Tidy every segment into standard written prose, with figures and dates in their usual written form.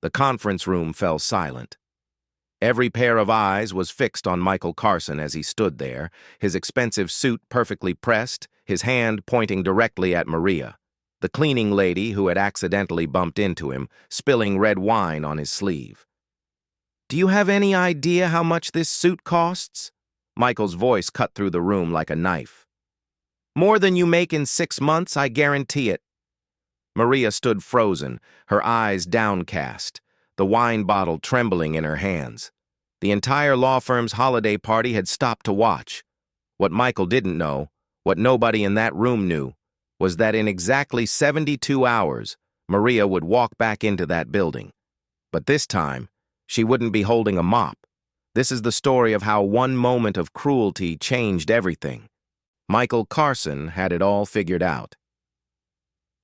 The conference room fell silent. Every pair of eyes was fixed on Michael Carson as he stood there, his expensive suit perfectly pressed, his hand pointing directly at Maria, the cleaning lady who had accidentally bumped into him, spilling red wine on his sleeve. "Do you have any idea how much this suit costs?" Michael's voice cut through the room like a knife. "More than you make in 6 months, I guarantee it." Maria stood frozen, her eyes downcast, the wine bottle trembling in her hands. The entire law firm's holiday party had stopped to watch. What Michael didn't know, what nobody in that room knew, was that in exactly 72 hours, Maria would walk back into that building. But this time, she wouldn't be holding a mop. This is the story of how one moment of cruelty changed everything. Michael Carson had it all figured out.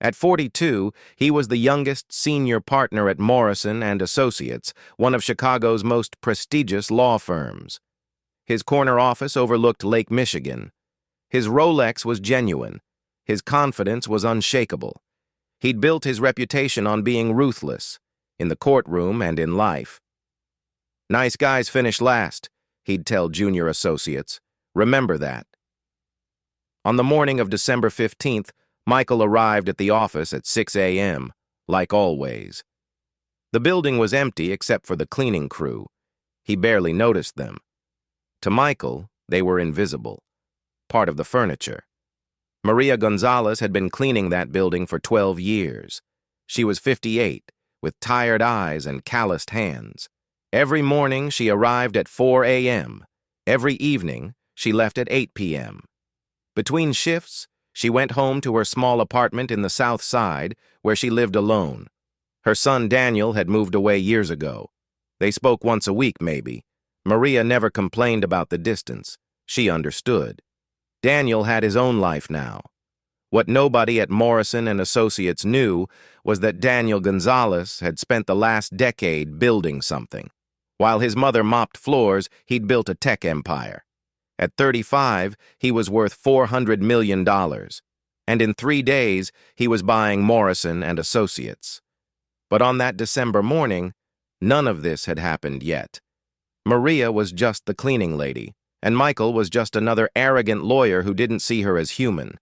At 42, he was the youngest senior partner at Morrison & Associates, one of Chicago's most prestigious law firms. His corner office overlooked Lake Michigan. His Rolex was genuine. His confidence was unshakable. He'd built his reputation on being ruthless, in the courtroom and in life. "Nice guys finish last," he'd tell junior associates. "Remember that." On the morning of December 15th, Michael arrived at the office at 6 a.m., like always. The building was empty except for the cleaning crew. He barely noticed them. To Michael, they were invisible, part of the furniture. Maria Gonzalez had been cleaning that building for 12 years. She was 58, with tired eyes and calloused hands. Every morning she arrived at 4 a.m. Every evening she left at 8 p.m. Between shifts, she went home to her small apartment in the South Side, where she lived alone. Her son Daniel had moved away years ago. They spoke once a week, maybe. Maria never complained about the distance. She understood. Daniel had his own life now. What nobody at Morrison & Associates knew was that Daniel Gonzalez had spent the last decade building something. While his mother mopped floors, he'd built a tech empire. At 35, he was worth $400 million, and in 3 days, he was buying Morrison & Associates. But on that December morning, none of this had happened yet. Maria was just the cleaning lady, and Michael was just another arrogant lawyer who didn't see her as human.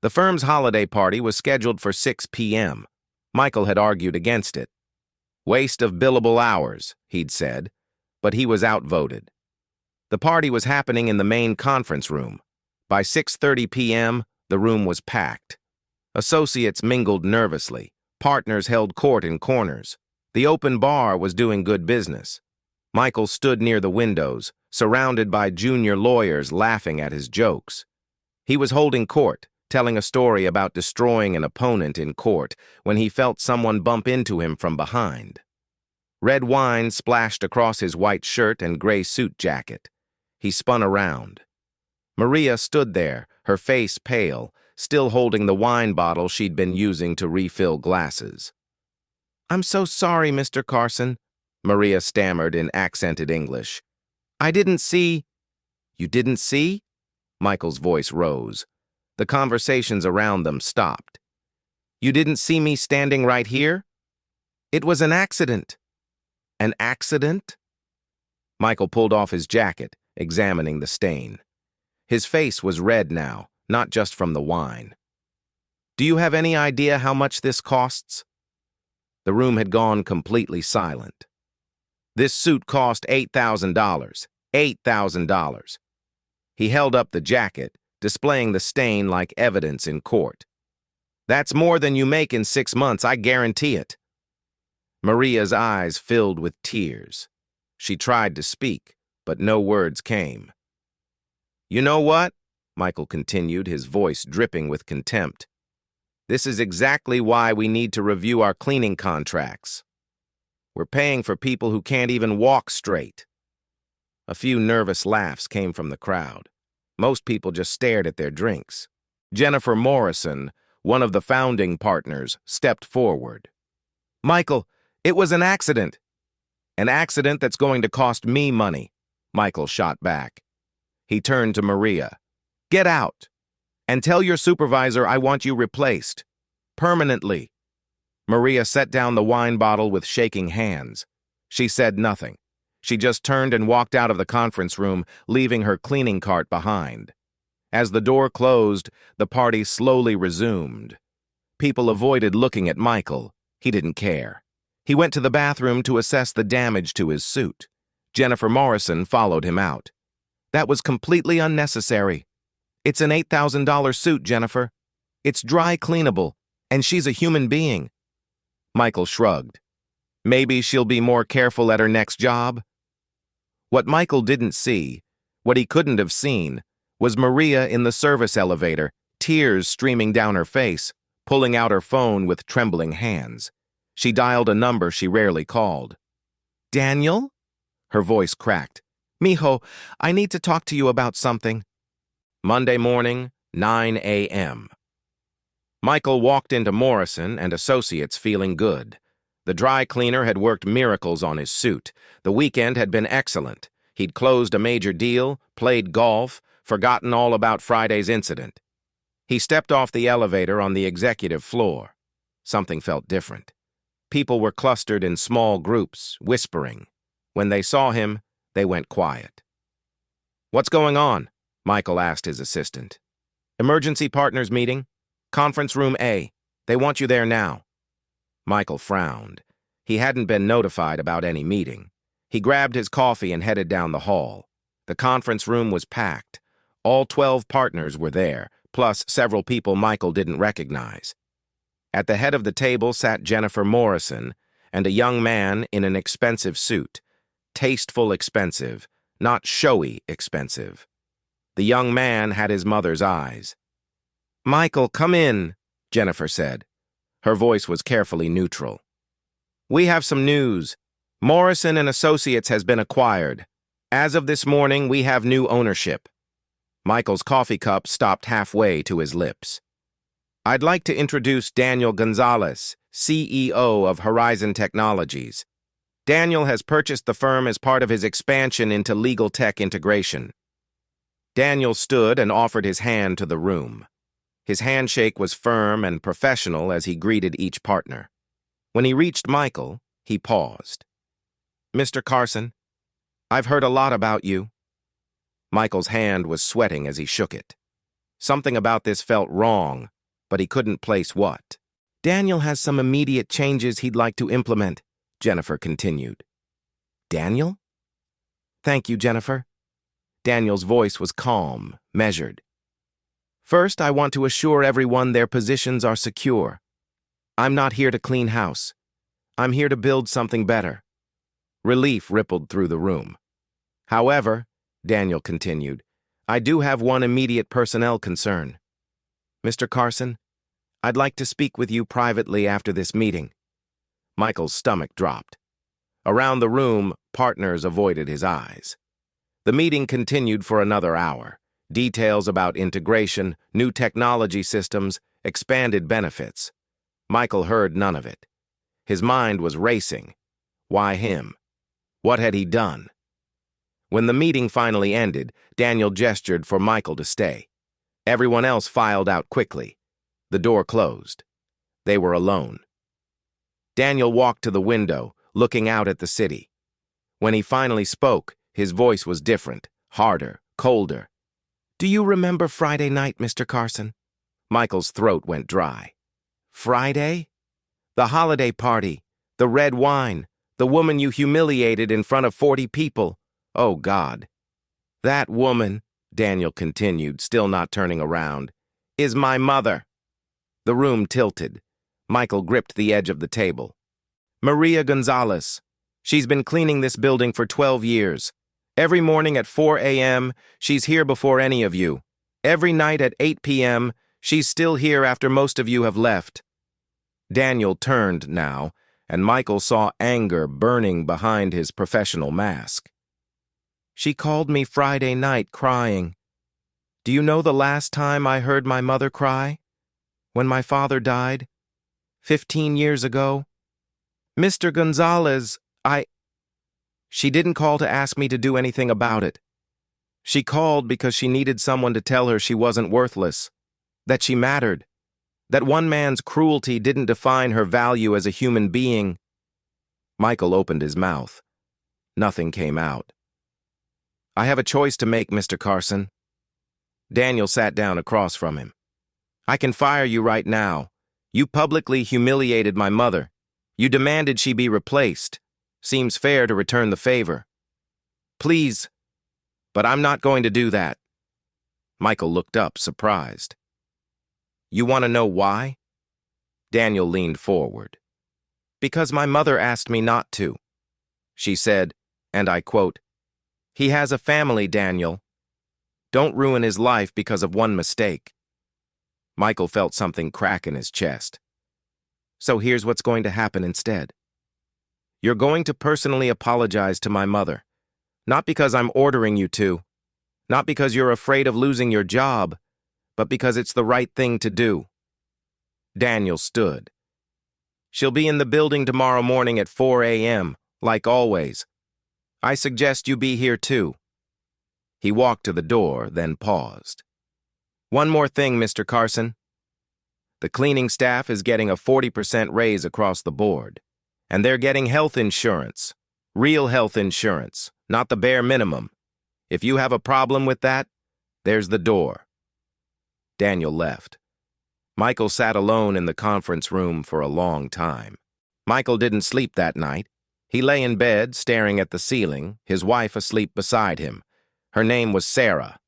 The firm's holiday party was scheduled for 6 p.m. Michael had argued against it. "Waste of billable hours," he'd said, but he was outvoted. The party was happening in the main conference room. By 6:30 p.m., the room was packed. Associates mingled nervously. Partners held court in corners. The open bar was doing good business. Michael stood near the windows, surrounded by junior lawyers laughing at his jokes. He was holding court, telling a story about destroying an opponent in court when he felt someone bump into him from behind. Red wine splashed across his white shirt and gray suit jacket. He spun around. Maria stood there, her face pale, still holding the wine bottle she'd been using to refill glasses. "I'm so sorry, Mr. Carson," Maria stammered in accented English. "I didn't see—" "You didn't see?" Michael's voice rose. The conversations around them stopped. "You didn't see me standing right here? It was an accident." "An accident?" Michael pulled off his jacket, examining the stain. His face was red now, not just from the wine. "Do you have any idea how much this costs?" The room had gone completely silent. "This suit cost $8,000. $8,000. He held up the jacket, displaying the stain like evidence in court. "That's more than you make in 6 months, I guarantee it." Maria's eyes filled with tears. She tried to speak, but no words came. "You know what?" Michael continued, his voice dripping with contempt. "This is exactly why we need to review our cleaning contracts. We're paying for people who can't even walk straight." A few nervous laughs came from the crowd. Most people just stared at their drinks. Jennifer Morrison, one of the founding partners, stepped forward. "Michael, it was an accident." "An accident that's going to cost me money," Michael shot back. He turned to Maria. "Get out, and tell your supervisor I want you replaced. Permanently." Maria set down the wine bottle with shaking hands. She said nothing. She just turned and walked out of the conference room, leaving her cleaning cart behind. As the door closed, the party slowly resumed. People avoided looking at Michael. He didn't care. He went to the bathroom to assess the damage to his suit. Jennifer Morrison followed him out. That was completely unnecessary. It's an $8,000 suit, Jennifer. It's dry cleanable, and she's a human being. Michael shrugged. Maybe she'll be more careful at her next job? What Michael didn't see, what he couldn't have seen, was Maria in the service elevator, tears streaming down her face, pulling out her phone with trembling hands. She dialed a number she rarely called. Daniel? Her voice cracked. Mijo, I need to talk to you about something. Monday morning, 9 a.m. Michael walked into Morrison and Associates feeling good. The dry cleaner had worked miracles on his suit. The weekend had been excellent. He'd closed a major deal, played golf, forgotten all about Friday's incident. He stepped off the elevator on the executive floor. Something felt different. People were clustered in small groups, whispering. When they saw him, they went quiet. What's going on? Michael asked his assistant. Emergency partners meeting? Conference room A. They want you there now. Michael frowned. He hadn't been notified about any meeting. He grabbed his coffee and headed down the hall. The conference room was packed. All 12 partners were there, plus several people Michael didn't recognize. At the head of the table sat Jennifer Morrison and a young man in an expensive suit. Tasteful expensive, not showy expensive. The young man had his mother's eyes. Michael, come in, Jennifer said. Her voice was carefully neutral. We have some news. Morrison and Associates has been acquired. As of this morning, we have new ownership. Michael's coffee cup stopped halfway to his lips. I'd like to introduce Daniel Gonzalez, CEO of Horizon Technologies. Daniel has purchased the firm as part of his expansion into legal tech integration. Daniel stood and offered his hand to the room. His handshake was firm and professional as he greeted each partner. When he reached Michael, he paused. Mr. Carson, I've heard a lot about you. Michael's hand was sweating as he shook it. Something about this felt wrong, but he couldn't place what. Daniel has some immediate changes he'd like to implement, Jennifer continued. Daniel? Thank you, Jennifer. Daniel's voice was calm, measured. First, I want to assure everyone their positions are secure. I'm not here to clean house. I'm here to build something better. Relief rippled through the room. However, Daniel continued, I do have one immediate personnel concern. Mr. Carson, I'd like to speak with you privately after this meeting. Michael's stomach dropped. Around the room, partners avoided his eyes. The meeting continued for another hour. Details about integration, new technology systems, expanded benefits. Michael heard none of it. His mind was racing. Why him? What had he done? When the meeting finally ended, Daniel gestured for Michael to stay. Everyone else filed out quickly. The door closed. They were alone. Daniel walked to the window, looking out at the city. When he finally spoke, his voice was different, harder, colder. Do you remember Friday night, Mr. Carson? Michael's throat went dry. Friday? The holiday party, the red wine, the woman you humiliated in front of 40 people. Oh, God. That woman, Daniel continued, still not turning around, is my mother. The room tilted. Michael gripped the edge of the table. Maria Gonzalez. She's been cleaning this building for 12 years. Every morning at 4 a.m., she's here before any of you. Every night at 8 p.m., she's still here after most of you have left. Daniel turned now, and Michael saw anger burning behind his professional mask. She called me Friday night crying. Do you know the last time I heard my mother cry? When my father died? 15 years ago? Mr. Gonzalez, She didn't call to ask me to do anything about it. She called because she needed someone to tell her she wasn't worthless, that she mattered. That one man's cruelty didn't define her value as a human being. Michael opened his mouth. Nothing came out. I have a choice to make, Mr. Carson. Daniel sat down across from him. I can fire you right now. You publicly humiliated my mother. You demanded she be replaced. Seems fair to return the favor. Please, but I'm not going to do that. Michael looked up, surprised. You want to know why? Daniel leaned forward. Because my mother asked me not to. She said, and I quote, "He has a family, Daniel. Don't ruin his life because of one mistake." Michael felt something crack in his chest. So here's what's going to happen instead. You're going to personally apologize to my mother. Not because I'm ordering you to. Not because you're afraid of losing your job, but because it's the right thing to do. Daniel stood. She'll be in the building tomorrow morning at 4 a.m., like always. I suggest you be here too. He walked to the door, then paused. One more thing, Mr. Carson. The cleaning staff is getting a 40% raise across the board, and they're getting health insurance, real health insurance, not the bare minimum. If you have a problem with that, there's the door. Daniel left. Michael sat alone in the conference room for a long time. Michael didn't sleep that night. He lay in bed, staring at the ceiling, his wife asleep beside him. Her name was Sarah.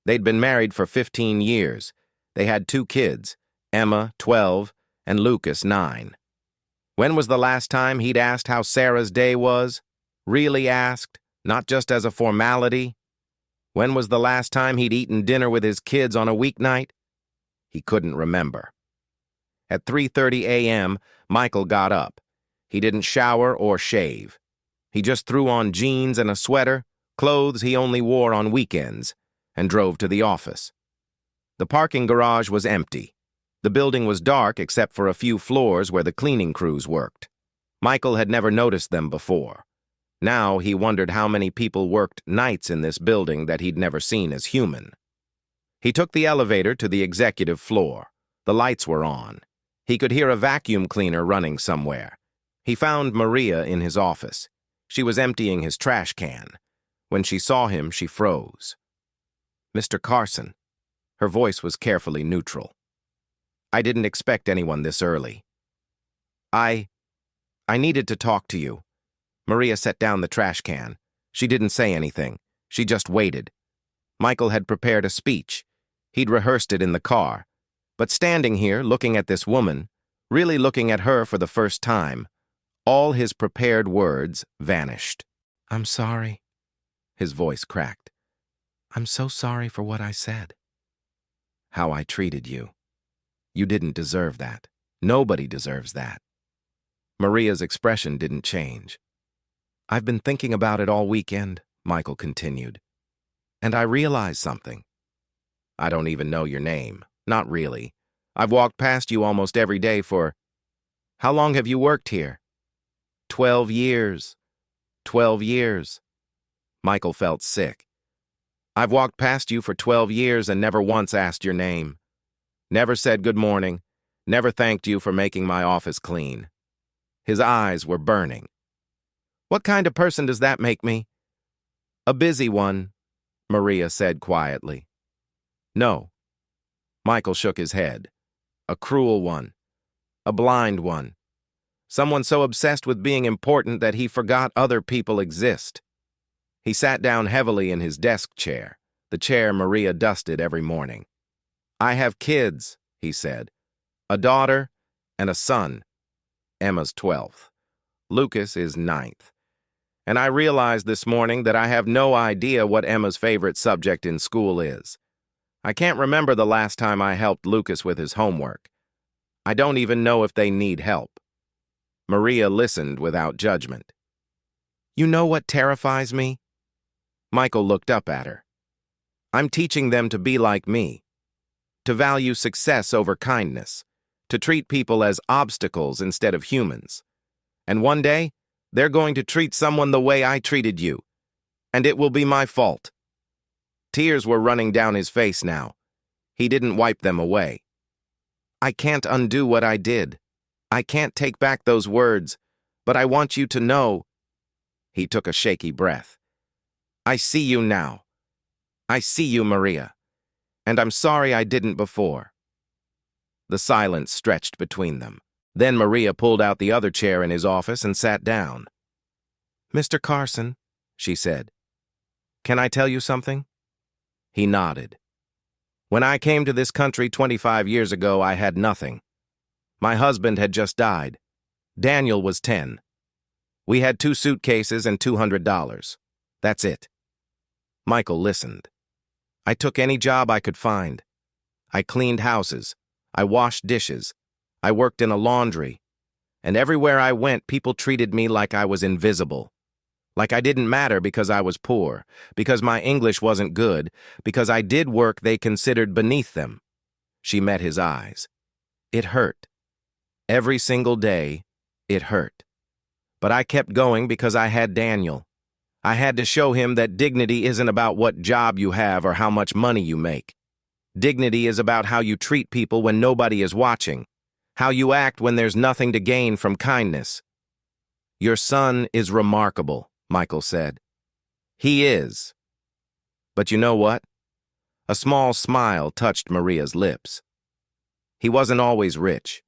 They'd been married for 15 years. They had 2 kids, Emma, 12, and Lucas, 9. When was the last time he'd asked how Sarah's day was? Really asked, not just as a formality? When was the last time he'd eaten dinner with his kids on a weeknight? He couldn't remember. At 3:30 a.m., Michael got up. He didn't shower or shave. He just threw on jeans and a sweater, clothes he only wore on weekends, and drove to the office. The parking garage was empty. The building was dark except for a few floors where the cleaning crews worked. Michael had never noticed them before. Now he wondered how many people worked nights in this building that he'd never seen as human. He took the elevator to the executive floor. The lights were on. He could hear a vacuum cleaner running somewhere. He found Maria in his office. She was emptying his trash can. When she saw him, she froze. Mr. Carson. Her voice was carefully neutral. I didn't expect anyone this early. I needed to talk to you. Maria set down the trash can. She didn't say anything. She just waited. Michael had prepared a speech. He'd rehearsed it in the car. But standing here, looking at this woman, really looking at her for the first time, all his prepared words vanished. I'm sorry. His voice cracked. I'm so sorry for what I said. How I treated you. You didn't deserve that. Nobody deserves that. Maria's expression didn't change. I've been thinking about it all weekend, Michael continued. And I realized something. I don't even know your name. Not really. I've walked past you almost every day for... How long have you worked here? 12 years. 12 years. Michael felt sick. I've walked past you for 12 years and never once asked your name. Never said good morning. Never thanked you for making my office clean. His eyes were burning. What kind of person does that make me? A busy one, Maria said quietly. No. Michael shook his head. A cruel one. A blind one. Someone so obsessed with being important that he forgot other people exist. He sat down heavily in his desk chair, the chair Maria dusted every morning. I have kids, he said. A daughter and a son. Emma's 12th. Lucas is 9th. And I realized this morning that I have no idea what Emma's favorite subject in school is. I can't remember the last time I helped Lucas with his homework. I don't even know if they need help. Maria listened without judgment. You know what terrifies me? Michael looked up at her. I'm teaching them to be like me, to value success over kindness, to treat people as obstacles instead of humans. And one day, they're going to treat someone the way I treated you, and it will be my fault. Tears were running down his face now. He didn't wipe them away. I can't undo what I did. I can't take back those words, but I want you to know. He took a shaky breath. I see you now. I see you, Maria. And I'm sorry I didn't before. The silence stretched between them. Then Maria pulled out the other chair in his office and sat down. Mr. Carson, she said, can I tell you something? He nodded. When I came to this country 25 years ago, I had nothing. My husband had just died. Daniel was 10. We had 2 suitcases and $200. That's it. Michael listened. I took any job I could find. I cleaned houses. I washed dishes. I worked in a laundry. And everywhere I went, people treated me like I was invisible. Like I didn't matter because I was poor, because my English wasn't good, because I did work they considered beneath them. She met his eyes. It hurt. Every single day, it hurt. But I kept going because I had Daniel. I had to show him that dignity isn't about what job you have or how much money you make. Dignity is about how you treat people when nobody is watching, how you act when there's nothing to gain from kindness. Your son is remarkable, Michael said. He is. But you know what? A small smile touched Maria's lips. He wasn't always rich.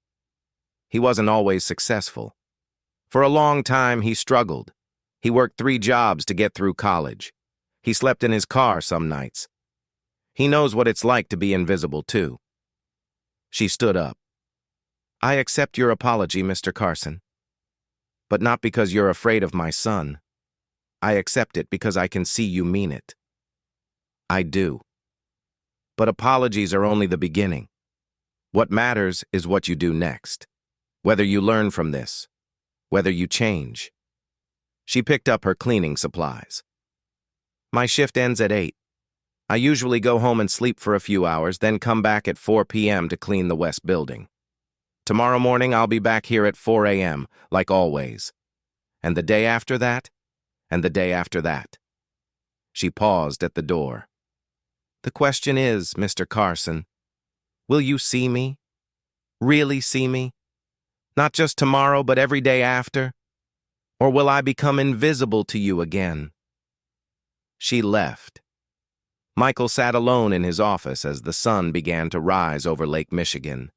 He wasn't always successful. For a long time, he struggled. He worked 3 jobs to get through college. He slept in his car some nights. He knows what it's like to be invisible, too. She stood up. I accept your apology, Mr. Carson. But not because you're afraid of my son. I accept it because I can see you mean it. I do. But apologies are only the beginning. What matters is what you do next. Whether you learn from this. Whether you change. She picked up her cleaning supplies. My shift ends at 8. I usually go home and sleep for a few hours, then come back at 4 p.m. to clean the West Building. Tomorrow morning, I'll be back here at 4 a.m., like always. And the day after that, and the day after that. She paused at the door. The question is, Mr. Carson, will you see me? Really see me? Not just tomorrow, but every day after? Or will I become invisible to you again? She left. Michael sat alone in his office as the sun began to rise over Lake Michigan.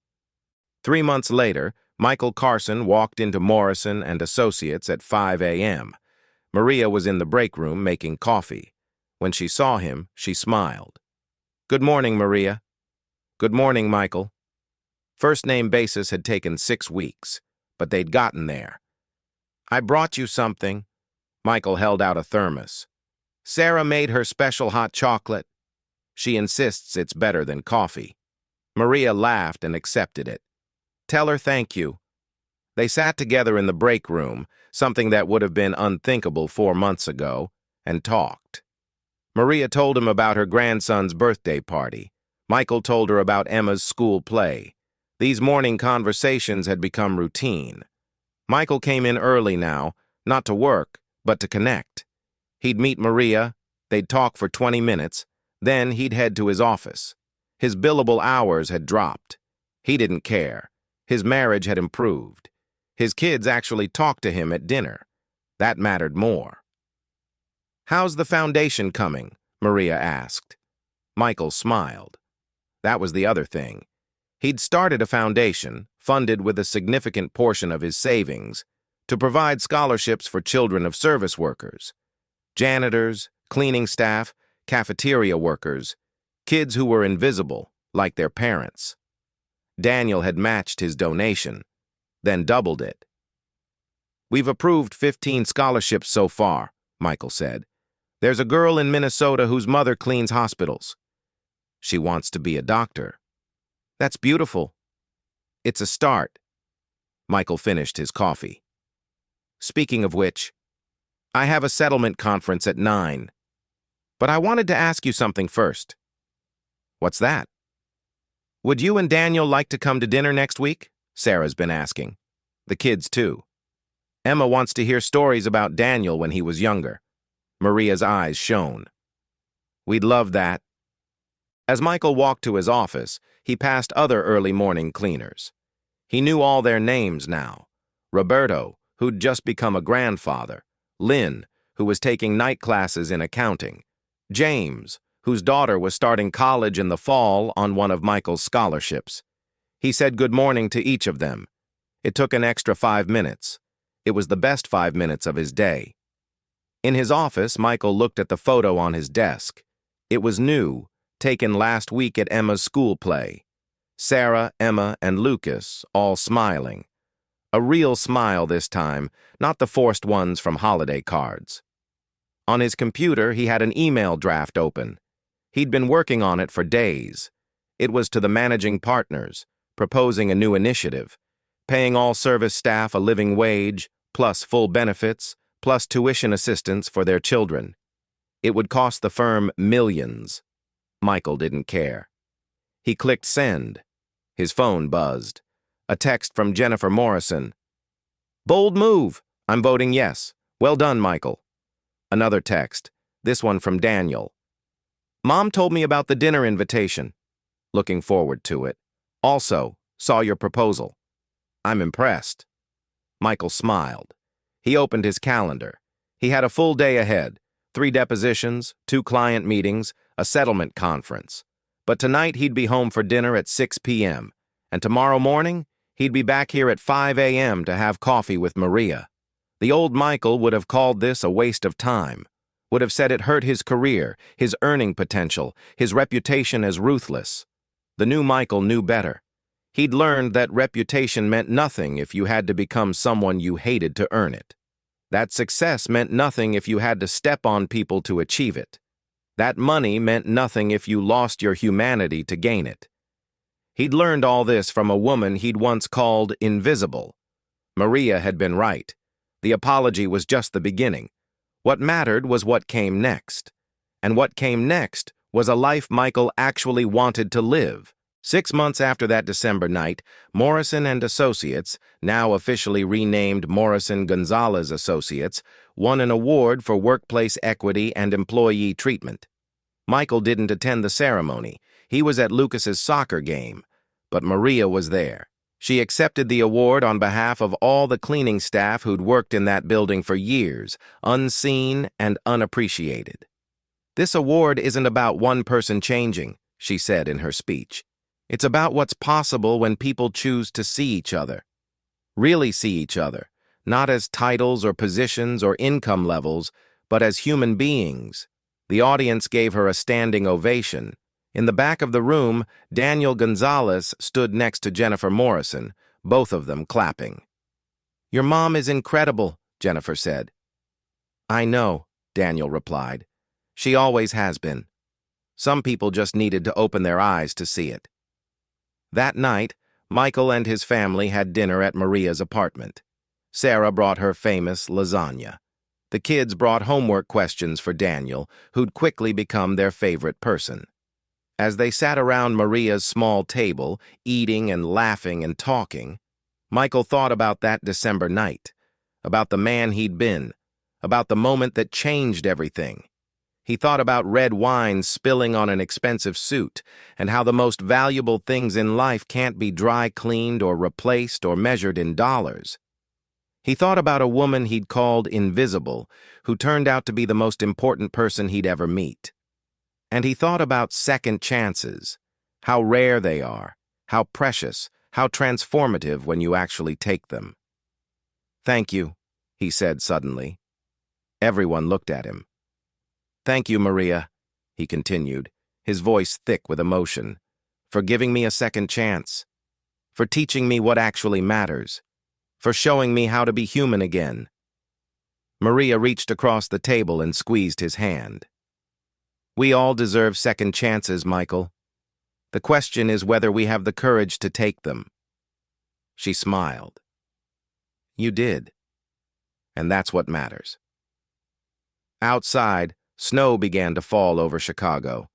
3 months later, Michael Carson walked into Morrison and Associates at 5 a.m. Maria was in the break room making coffee. When she saw him, she smiled. Good morning, Maria. Good morning, Michael. First name basis had taken 6 weeks, but they'd gotten there. I brought you something. Michael held out a thermos. Sarah made her special hot chocolate. She insists it's better than coffee. Maria laughed and accepted it. Tell her thank you. They sat together in the break room, something that would have been unthinkable 4 months ago, and talked. Maria told him about her grandson's birthday party. Michael told her about Emma's school play. These morning conversations had become routine. Michael came in early now, not to work, but to connect. He'd meet Maria, they'd talk for 20 minutes, then he'd head to his office. His billable hours had dropped. He didn't care. His marriage had improved. His kids actually talked to him at dinner. That mattered more. How's the foundation coming? Maria asked. Michael smiled. That was the other thing. He'd started a foundation, funded with a significant portion of his savings, to provide scholarships for children of service workers, janitors, cleaning staff, cafeteria workers, kids who were invisible, like their parents. Daniel had matched his donation, then doubled it. We've approved 15 scholarships so far, Michael said. There's a girl in Minnesota whose mother cleans hospitals. She wants to be a doctor. That's beautiful. It's a start. Michael finished his coffee. Speaking of which, I have a settlement conference at 9. But I wanted to ask you something first. What's that? Would you and Daniel like to come to dinner next week? Sarah's been asking. The kids, too. Emma wants to hear stories about Daniel when he was younger. Maria's eyes shone. We'd love that. As Michael walked to his office, He passed other early morning cleaners. He knew all their names now. Roberto, who'd just become a grandfather. Lynn, who was taking night classes in accounting. James, whose daughter was starting college in the fall on one of Michael's scholarships. He said good morning to each of them. It took an extra 5 minutes. It was the best 5 minutes of his day. In his office, Michael looked at the photo on his desk. It was new, taken last week at Emma's school play. Sarah, Emma, and Lucas, all smiling. A real smile this time, not the forced ones from holiday cards. On his computer, he had an email draft open. He'd been working on it for days. It was to the managing partners, proposing a new initiative, paying all service staff a living wage, plus full benefits, plus tuition assistance for their children. It would cost the firm millions. Michael didn't care. He clicked send. His phone buzzed. A text from Jennifer Morrison. "Bold move. I'm voting yes. Well done, Michael." Another text, this one from Daniel. "Mom told me about the dinner invitation. Looking forward to it. Also, saw your proposal. I'm impressed." Michael smiled. He opened his calendar. He had a full day ahead, 3 depositions, 2 client meetings, a settlement conference. But tonight he'd be home for dinner at 6 p.m., and tomorrow morning he'd be back here at 5 a.m. to have coffee with Maria. The old Michael would have called this a waste of time, would have said it hurt his career, his earning potential, his reputation as ruthless. The new Michael knew better. He'd learned that reputation meant nothing if you had to become someone you hated to earn it. That success meant nothing if you had to step on people to achieve it. That money meant nothing if you lost your humanity to gain it. He'd learned all this from a woman he'd once called invisible. Maria had been right. The apology was just the beginning. What mattered was what came next. And what came next was a life Michael actually wanted to live. 6 months after that December night, Morrison and Associates, now officially renamed Morrison Gonzalez Associates, won an award for workplace equity and employee treatment. Michael didn't attend the ceremony. He was at Lucas's soccer game. But Maria was there. She accepted the award on behalf of all the cleaning staff who'd worked in that building for years, unseen and unappreciated. "This award isn't about one person changing," she said in her speech. "It's about what's possible when people choose to see each other. Really see each other, not as titles or positions or income levels, but as human beings." The audience gave her a standing ovation. In the back of the room, Daniel Gonzalez stood next to Jennifer Morrison, both of them clapping. "Your mom is incredible," Jennifer said. "I know," Daniel replied. "She always has been. Some people just needed to open their eyes to see it." That night, Michael and his family had dinner at Maria's apartment. Sarah brought her famous lasagna. The kids brought homework questions for Daniel, who'd quickly become their favorite person. As they sat around Maria's small table, eating and laughing and talking, Michael thought about that December night, about the man he'd been, about the moment that changed everything. He thought about red wine spilling on an expensive suit, and how the most valuable things in life can't be dry cleaned or replaced or measured in dollars. He thought about a woman he'd called invisible, who turned out to be the most important person he'd ever meet. And he thought about second chances, how rare they are, how precious, how transformative when you actually take them. "Thank you," he said suddenly. Everyone looked at him. "Thank you, Maria," he continued, his voice thick with emotion, "for giving me a second chance, for teaching me what actually matters, for showing me how to be human again." Maria reached across the table and squeezed his hand. "We all deserve second chances, Michael. The question is whether we have the courage to take them." She smiled. "You did. And that's what matters." Outside, snow began to fall over Chicago.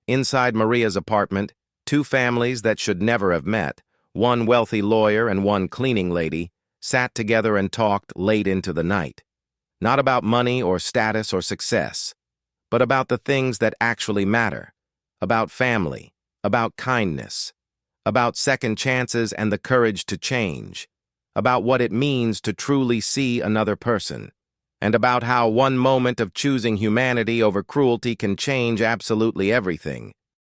Inside Maria's apartment, 2 families that should never have met, one wealthy lawyer and one cleaning lady, sat together and talked late into the night. Not about money or status or success, but about the things that actually matter, about family, about kindness. about second chances and the courage to change, about what it means to truly see another person, and about how one moment of choosing humanity over cruelty can change absolutely everything.